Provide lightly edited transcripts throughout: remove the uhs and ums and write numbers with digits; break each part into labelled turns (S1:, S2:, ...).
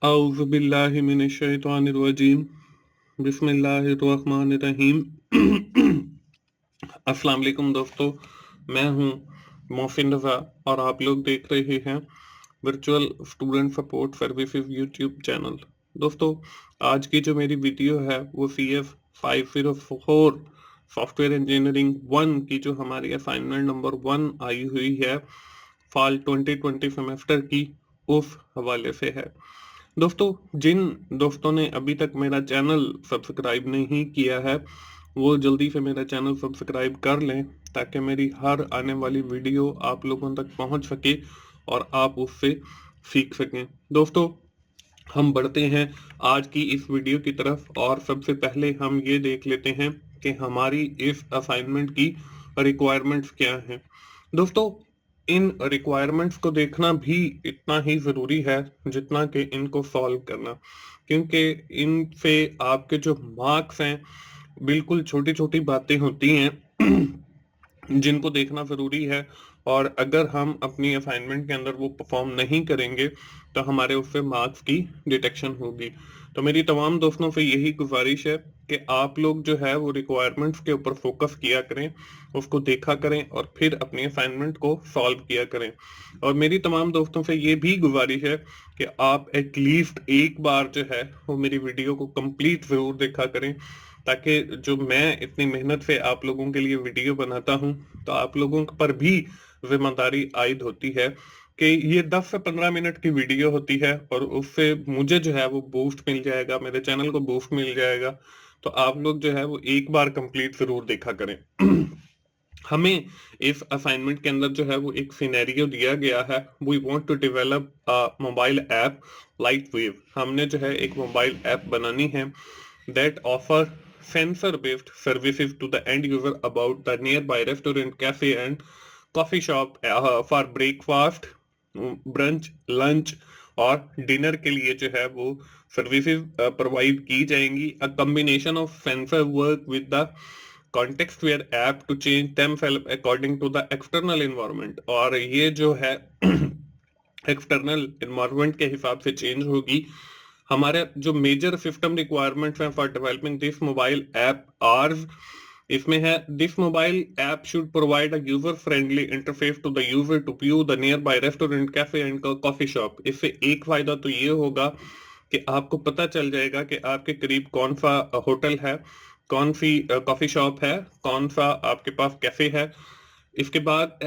S1: औज़ु बिल्लाहि मिनश्शैतानिर्रजीम बिस्मिल्लाहिर्रहमानिर्रहीम। अस्सलाम वालेकुम दोस्तों, मैं हूं मोहसिन रज़ा और आप लोग देख रहे हैं virtual student support services YouTube channel. दोस्तों, आज की जो मेरी वीडियो है वो CF 504 सॉफ्टवेयर इंजीनियरिंग 1 की जो हमारी असाइनमेंट नंबर 1 आई हुई है फॉल 2020 सेमेस्टर की, उस हवाले से है। दोस्तों, जिन दोस्तों ने अभी तक मेरा चैनल सब्सक्राइब नहीं किया है वो जल्दी से मेरा चैनल सब्सक्राइब कर लें ताकि मेरी हर आने वाली वीडियो आप लोगों तक पहुंच सके और आप उससे सीख सकें। दोस्तों, हम बढ़ते हैं आज की इस वीडियो की तरफ और सबसे पहले हम ये देख लेते हैं कि हमारी इस असाइनमेंट की रिक्वायरमेंट्स क्या हैं। दोस्तों, इन रिक्वायरमेंट्स को देखना भी इतना ही ज़रूरी है जितना कि इनको सॉल्व करना, क्योंकि इनसे आपके जो मार्क्स हैं, बिल्कुल छोटी-छोटी बातें होती हैं जिनको देखना ज़रूरी है और अगर हम अपनी असाइनमेंट के अंदर वो परफॉर्म नहीं करेंगे तो हमारे उससे मार्क्स की डिटेक्शन होगी। तो मेरी तमाम दोस्तों से यही गुजारिश है कि आप लोग जो है वो रिक्वायरमेंट्स के ऊपर फोकस किया करें, उसको देखा करें और फिर अपनी असाइनमेंट को सॉल्व किया करें। और मेरी तमाम दोस्तों से ये भी गुजारिश है कि आप एटलीस्ट एक बार जो है वो मेरी वीडियो को कंप्लीट ज़रूर देखा करें, ताकि जो मैं इतनी मेहनत से आप लोगों के लिए वीडियो बनाता हूं तो आप लोगों पर भी जिम्मेदारी आयद होती है कि ये 10 से 15 मिनट की वीडियो होती है और उससे मुझे जो है वो बूस्ट मिल जाएगा, मेरे चैनल को बूस्ट मिल जाएगा। तो आप लोग जो है वो एक बार कंप्लीट जरूर देखा करें। हमें इस असाइनमेंट के अंदर जो है वो एक सिनेरियो दिया गया है। We want to develop mobile app light wave. हमने जो है एक मोबाइल ऐप बनानी है that offer sensor-based services to the end user about the nearby restaurant, cafe and coffee shop for breakfast, brunch, lunch और डिनर के लिए जो है वो सर्विसेज प्रोवाइड की जाएंगी। A combination of sensor work with the context aware app to change themselves according to the external environment. और ये जो है एक्सटर्नल एनवायरनमेंट के हिसाब से चेंज होगी। हमारे जो मेजर सिस्टम रिक्वायरमेंट्स हैं for developing this mobile app ours, इसमें है this mobile app should provide a user friendly interface to the user to view the nearby restaurant, cafe and coffee shop. इससे एक फायदा तो ये होगा कि आपको पता चल जाएगा कि आपके करीब कौन सा होटल है, कौन सी कॉफी शॉप है, कौन सा आपके पास कैफे है। इसके बाद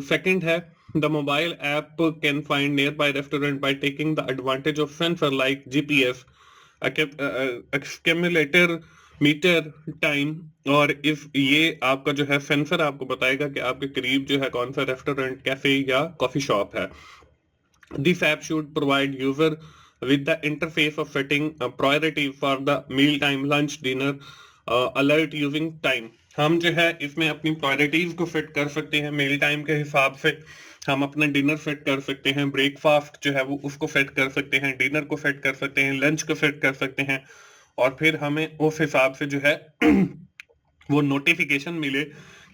S1: सेकंड है the mobile app can find nearby restaurant by taking the advantage of sensor like GPS, accelerometer, meter time. और इफ ये आपका जो है सेंसर आपको बताएगा कि आपके करीब जो है कौन सा रेस्टोरेंट, कैफे या कॉफी शॉप है। This app should provide user with the interface of setting a priority for the meal time, lunch, dinner, alert using time। हम जो है इसमें अपनी प्रायोरिटीज को फिट कर सकते हैं मील टाइम के हिसाब से। हम अपना डिनर सेट कर सकते हैं, ब्रेकफास्ट जो है वो उसको सेट कर सकते हैं, डिनर को सेट कर सकते हैं, लंच को सेट कर सकते हैं। और फिर हमें उस हिसाब से जो है वो नोटिफिकेशन मिले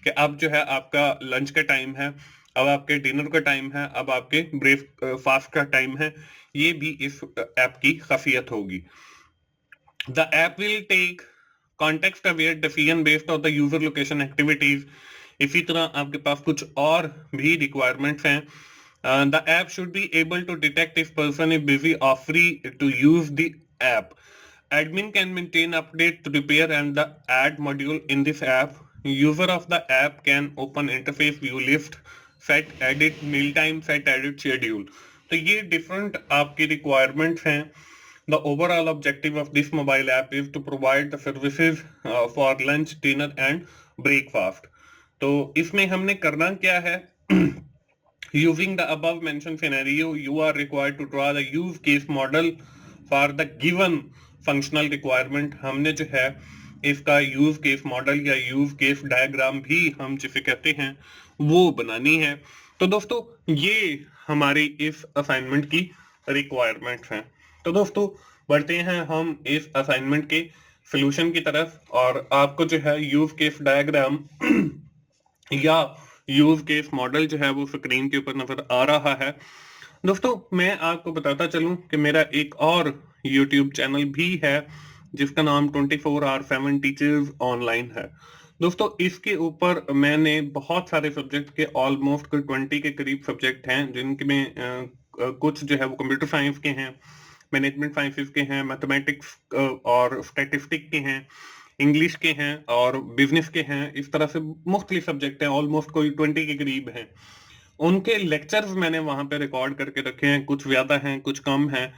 S1: कि अब जो है आपका लंच का टाइम है, अब आपके डिनर का टाइम है, अब आपके ब्रेकफास्ट का टाइम है। ये भी इस ऐप की खासियत होगी। The app will take context aware decision based on the user location activities. इसी तरह आपके पास कुछ और भी रिक्वायरमेंट्स हैं। The app should be able to detect if person is busy और free to use the app. Admin can maintain update to repair and the add module in this app. User of the app can open interface, view list, set edit mealtime, set edit schedule। तो ये different आपकी requirements हैं। The overall objective of this mobile app is to provide the services for lunch, dinner and breakfast। तो इसमें हमने करना क्या है? Using the above mentioned scenario, you are required to draw the use case model for the given functional requirement। हमने जो है इसका यूज केस मॉडल या यूज केस डायग्राम भी हम जिसे कहते हैं वो बनानी है। तो दोस्तों, ये हमारी इस असाइनमेंट की रिक्वायरमेंट्स हैं। तो दोस्तों, बढ़ते हैं हम इस असाइनमेंट के सोल्यूशन की तरफ। और आपको जो है यूज केस डायग्राम या यूज केस मॉडल जो है वो स्क्रीन के ऊपर नजर आ रहा है। दोस्तों, मैं आपको बताता चलूं कि मेरा एक और YouTube चैनल भी है जिसका नाम 24/7 टीचर्स ऑनलाइन है। दोस्तों, इसके ऊपर मैंने बहुत सारे सब्जेक्ट के ऑलमोस्ट कोई 20 के करीब सब्जेक्ट हैं जिनके में कुछ जो है वो कंप्यूटर साइंस के हैं, मैनेजमेंट साइंसेस के हैं, मैथमेटिक्स और स्टैटिस्टिक के हैं, इंग्लिश के हैं और बिजनेस के हैं। इस तरह से मुख्तलिफ सब्जेक्ट हैं, ऑलमोस्ट कोई 20 के करीब हैं। उनके लेक्चर्स मैंने वहां पे रिकॉर्ड करके रखे हैं, कुछ ज्यादा हैं कुछ कम हैं।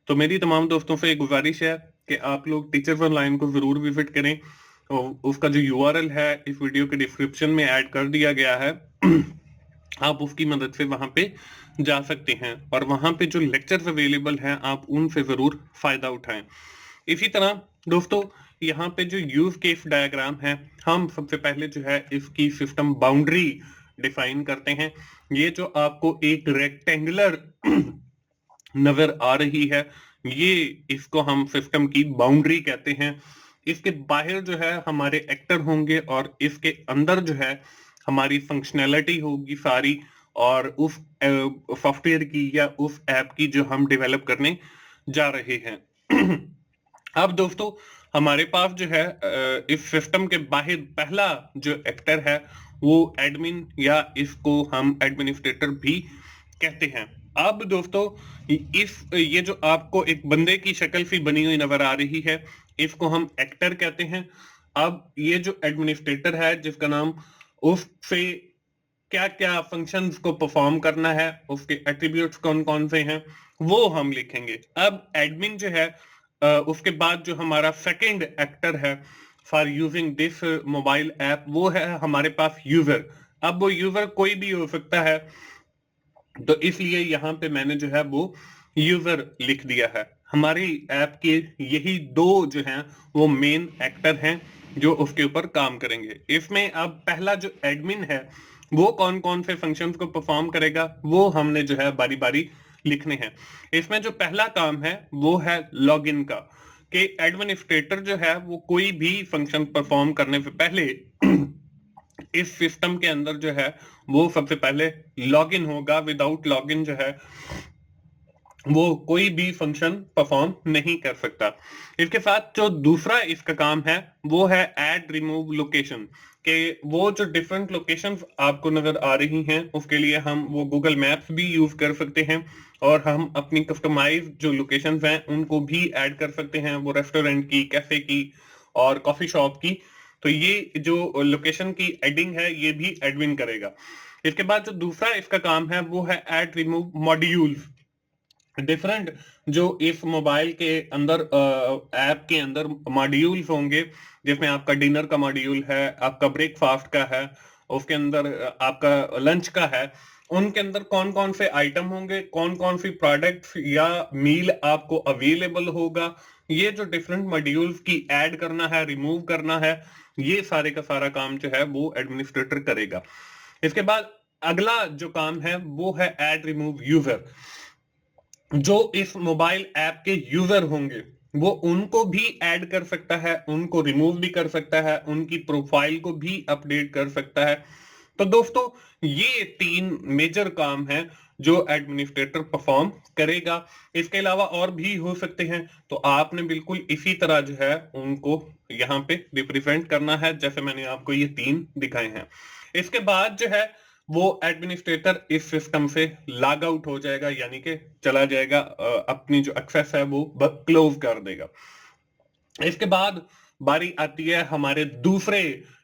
S1: तो मेरी तमाम दोस्तों से एक गुजारिश है कि आप लोग टीचर्स ऑनलाइन को जरूर विजिट करें। और उसका जो यूआरएल है इस वीडियो के डिस्क्रिप्शन में ऐड कर दिया गया है। आप उसकी मदद से वहां पे जा सकते हैं और वहां पे जो लेक्चर्स अवेलेबल हैं आप उनसे जरूर फायदा उठाएं। इसी तरह दोस्तों, यहाँ पे जो यूज केस डायग्राम है, हम सबसे पहले जो है इसकी सिस्टम बाउंड्री डिफाइन करते हैं। ये जो आपको एक रेक्टेंगुलर नजर आ रही है, ये इसको हम सिस्टम की बाउंड्री कहते हैं। इसके बाहर जो है हमारे एक्टर होंगे और इसके अंदर जो है हमारी फंक्शनैलिटी होगी सारी, और उस सॉफ्टवेयर की या उस ऐप की जो हम डेवलप करने जा रहे हैं। अब दोस्तों, हमारे पास जो है इस सिस्टम के बाहर पहला जो एक्टर है वो एडमिन, या इसको हम एडमिनिस्ट्रेटर भी कहते हैं। अब दोस्तों, इस ये जो आपको एक बंदे की शक्ल सी बनी हुई नजर आ रही है, इसको हम एक्टर कहते हैं। अब ये जो एडमिनिस्ट्रेटर है जिसका नाम, उससे क्या क्या फंक्शंस को परफॉर्म करना है, उसके एट्रीब्यूट्स कौन कौन से हैं, वो हम लिखेंगे। अब एडमिन जो है उसके बाद जो हमारा सेकंड एक्टर है for using this mobile app, वो है हमारे पास यूजर। अब वो यूजर कोई भी हो सकता है, तो इसलिए यहाँ पे मैंने जो है वो यूजर लिख दिया है। हमारी ऐप के यही दो जो हैं वो मेन एक्टर हैं जो उसके ऊपर काम करेंगे। इसमें अब पहला जो एडमिन है वो कौन कौन से फंक्शंस को परफॉर्म करेगा वो हमने जो है बारी बारी लिखने हैं। इसमें जो पहला काम है वो है लॉगिन का, कि एडमिनिस्ट्रेटर जो है वो कोई भी फंक्शन परफॉर्म करने से पहले इस सिस्टम के अंदर जो है वो सबसे पहले लॉगिन होगा। विदाउट लॉगिन जो है वो कोई भी फंक्शन परफॉर्म नहीं कर सकता। इसके साथ जो दूसरा इसका काम है वो है ऐड रिमूव लोकेशन, के वो जो डिफरेंट लोकेशंस आपको नजर आ रही हैं उसके लिए हम वो गूगल मैप्स भी यूज कर सकते हैं, और हम अपनी कस्टमाइज जो लोकेशंस हैं उनको भी ऐड कर सकते हैं, वो रेस्टोरेंट की, कैफे की और कॉफी शॉप की। तो ये जो लोकेशन की एडिंग है ये भी एडमिन करेगा। इसके बाद जो दूसरा इसका काम है वो है ऐड रिमूव मॉड्यूल्स। डिफरेंट जो इस मोबाइल के अंदर ऐप के अंदर मॉड्यूल्स होंगे, जिसमें आपका डिनर का मॉड्यूल है, आपका ब्रेकफास्ट का है, उसके अंदर आपका लंच का है। उनके अंदर कौन कौन से आइटम होंगे, कौन कौन सी प्रोडक्ट्स या मील आपको अवेलेबल होगा, ये जो डिफरेंट मॉड्यूल्स की ऐड करना है, रिमूव करना है, ये सारे का सारा काम जो है वो एडमिनिस्ट्रेटर करेगा। इसके बाद अगला जो काम है वो है ऐड रिमूव यूजर। जो इस मोबाइल ऐप के यूजर होंगे वो उनको भी ऐड कर सकता है, उनको रिमूव भी कर सकता है, उनकी प्रोफाइल को भी अपडेट कर सकता है। तो दोस्तों, ये तीन मेजर काम हैं जो एडमिनिस्ट्रेटर परफॉर्म करेगा। इसके अलावा और भी हो सकते हैं, तो आपने बिल्कुल इसी तरह जो है उनको यहाँ पे रिप्रेजेंट करना है जैसे मैंने आपको ये तीन दिखाए हैं। इसके बाद जो है वो एडमिनिस्ट्रेटर इस सिस्टम से लॉग आउट हो जाएगा, यानी कि चला जाएगा, अपनी जो एक्सेस है वो क्लोज कर देगा। इसके बाद बारी आती है हमारे दूसरे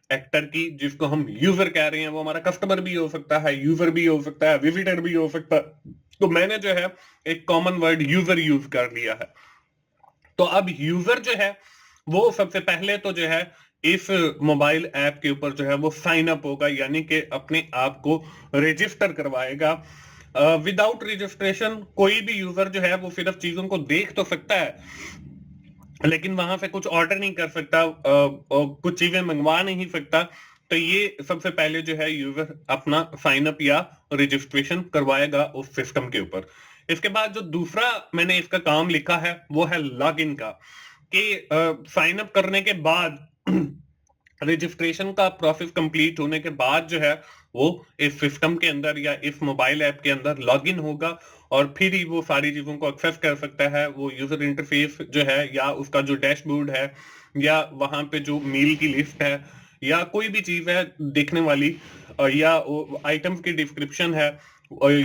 S1: एक्टर की, जिसको हम यूजर कह रहे हैं। वो हमारा कस्टमर भी हो सकता है, यूजर भी हो सकता है, विजिटर भी हो सकता है। तो मैंने जो है एक कॉमन वर्ड यूजर यूज कर लिया है। तो अब यूजर जो है वो सबसे पहले तो जो है इस मोबाइल ऐप के ऊपर जो है वो साइन अप होगा, यानी कि अपने आप को रजिस्टर करवाएगा। विदाउट रजिस्ट्रेशन कोई भी यूजर जो है वो सिर्फ चीजों को देख तो सकता है, लेकिन वहां से कुछ ऑर्डर नहीं कर सकता, कुछ चीजें मंगवा नहीं सकता। तो ये सबसे पहले जो है यूजर अपना साइन अप या रजिस्ट्रेशन करवाएगा उस सिस्टम के ऊपर। इसके बाद जो दूसरा मैंने इसका काम लिखा है वो है लॉग इन का, कि साइन अप करने के बाद रजिस्ट्रेशन का प्रोसेस कंप्लीट होने के बाद जो है वो इस सिस्टम के अंदर या इस मोबाइल ऐप के अंदर लॉगिन होगा और फिर ही वो सारी चीजों को एक्सेस कर सकता है। वो यूजर इंटरफेस जो है या उसका जो डैशबोर्ड है या वहां पे जो मेल की लिस्ट है या कोई भी चीज है देखने वाली या आइटम्स की डिस्क्रिप्शन है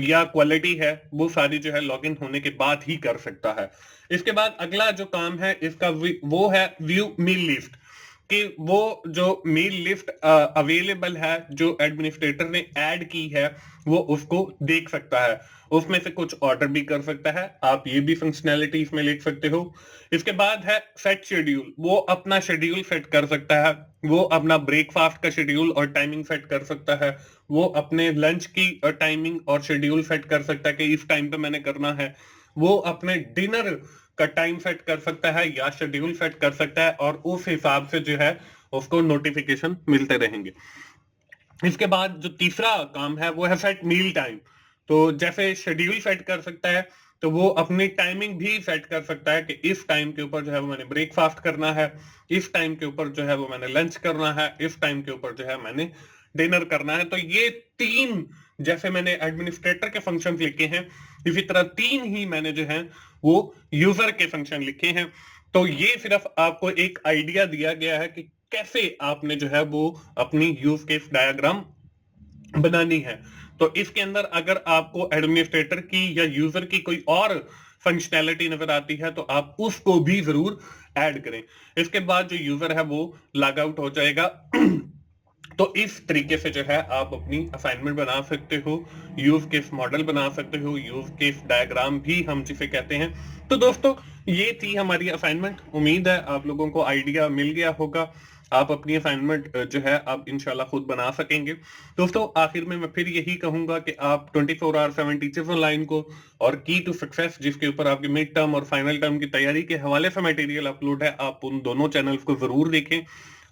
S1: या क्वालिटी है, वो सारी जो है लॉगिन होने के बाद ही कर सकता है। इसके बाद अगला जो काम है इसका वो है व्यू मेल लिस्ट, कि वो जो मेल लिस्ट अवेलेबल है जो एडमिनिस्ट्रेटर ने ऐड की है वो उसको देख सकता है, उसमें से कुछ ऑर्डर भी कर सकता है। आप ये भी फंक्शनैलिटी इसमें लिख सकते हो। इसके बाद है सेट शेड्यूल, वो अपना शेड्यूल सेट कर सकता है, वो अपना ब्रेकफास्ट का शेड्यूल और टाइमिंग सेट कर सकता है, वो अपने लंच की टाइमिंग और शेड्यूल सेट कर सकता है कि इस टाइम पे मैंने करना है, वो अपने डिनर का टाइम सेट कर सकता है या शेड्यूल सेट कर सकता है और उस हिसाब से जो है उसको नोटिफिकेशन मिलते रहेंगे। इसके बाद जो तीसरा काम है वो है सेट मील टाइम। तो जैसे शेड्यूल सेट कर सकता है तो वो अपनी टाइमिंग भी सेट कर सकता है कि इस टाइम के ऊपर जो है वो मैंने ब्रेकफास्ट करना है, इस टाइम के ऊपर जो है वो मैंने लंच करना है, इस टाइम के ऊपर जो है मैंने डिनर करना है। तो ये तीन, जैसे मैंने एडमिनिस्ट्रेटर के फंक्शन लिखे हैं इसी तरह तीन ही मैंने जो है वो यूजर के फंक्शन लिखे हैं। तो ये सिर्फ आपको एक आइडिया दिया गया है कि कैसे आपने जो है वो अपनी यूज केस डायग्राम बनानी है। तो इसके अंदर अगर आपको एडमिनिस्ट्रेटर की या यूजर की कोई और फंक्शनैलिटी नजर आती है तो आप उसको भी जरूर ऐड करें। इसके बाद जो यूजर है वो लॉग आउट हो जाएगा। तो इस तरीके से जो है आप अपनी असाइनमेंट बना सकते हो, यूज केस मॉडल बना सकते हो, यूज केस डायग्राम भी हम जिसे कहते हैं। तो दोस्तों ये थी हमारी असाइनमेंट, उम्मीद है आप लोगों को आइडिया मिल गया होगा। आप अपनी असाइनमेंट जो है आप इंशाल्लाह खुद बना सकेंगे। दोस्तों आखिर में मैं फिर यही कहूंगा कि आप 24/7 टीचर्स ऑनलाइन को और की टू सक्सेस, जिसके ऊपर आपकी मिड टर्म और फाइनल टर्म की तैयारी के हवाले से मटेरियल अपलोड है, आप उन दोनों चैनल्स को जरूर देखें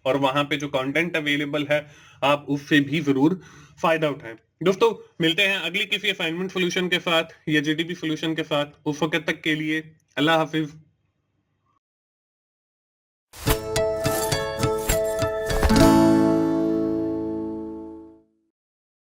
S1: और वहां पे जो कंटेंट अवेलेबल है आप उससे भी जरूर फायदा उठाएं। दोस्तों मिलते हैं अगली किसी असाइनमेंट सॉल्यूशन के साथ या जीडीपी सॉल्यूशन के साथ। उस वक्त तक के लिए अल्लाह हाफिज।